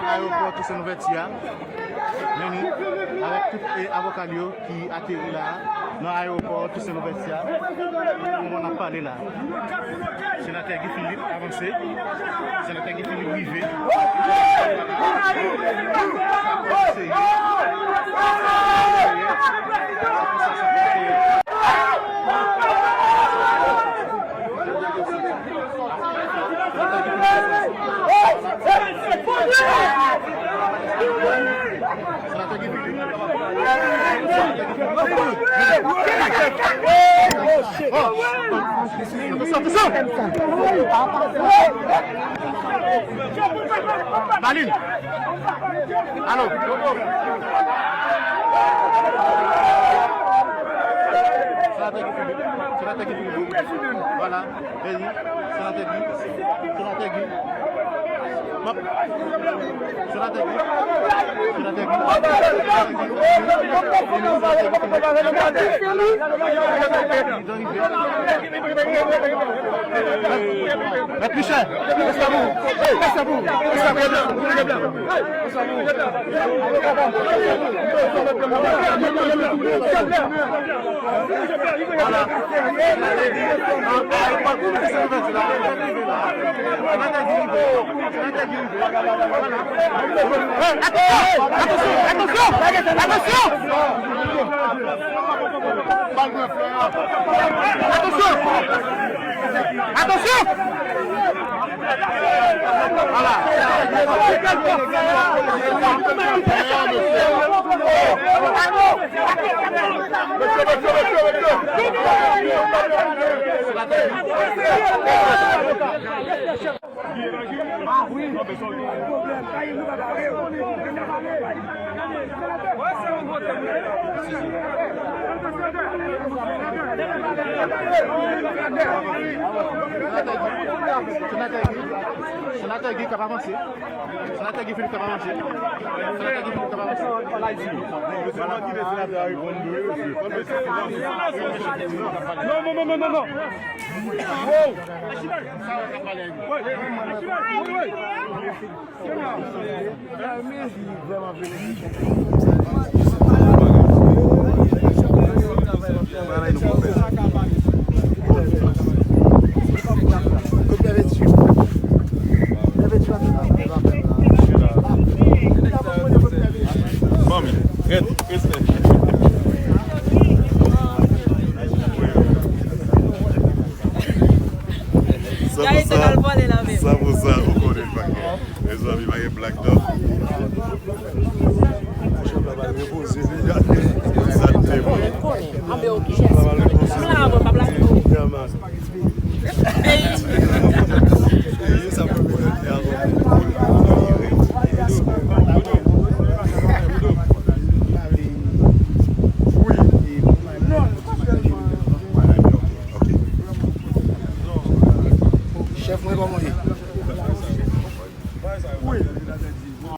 l'aéroport Toussaint Louverture. Avec tous les avocats qui atterrissent là, dans l'aéroport Toussaint Louverture. On a parlé là. Sénateur Guy Philippe avancé. Sénateur Guy Philippe arrivé. Baline. Allô. Voilà. Michel, attention. Ah oui, Sénateur Guy qui va avancer. Sénateur Guy Philippe qui va avancer. Sénateur Guy Philippe qui va avancer. Non. Ça vous ça, vous connaissez pas. Les amis, il y a Black Dog.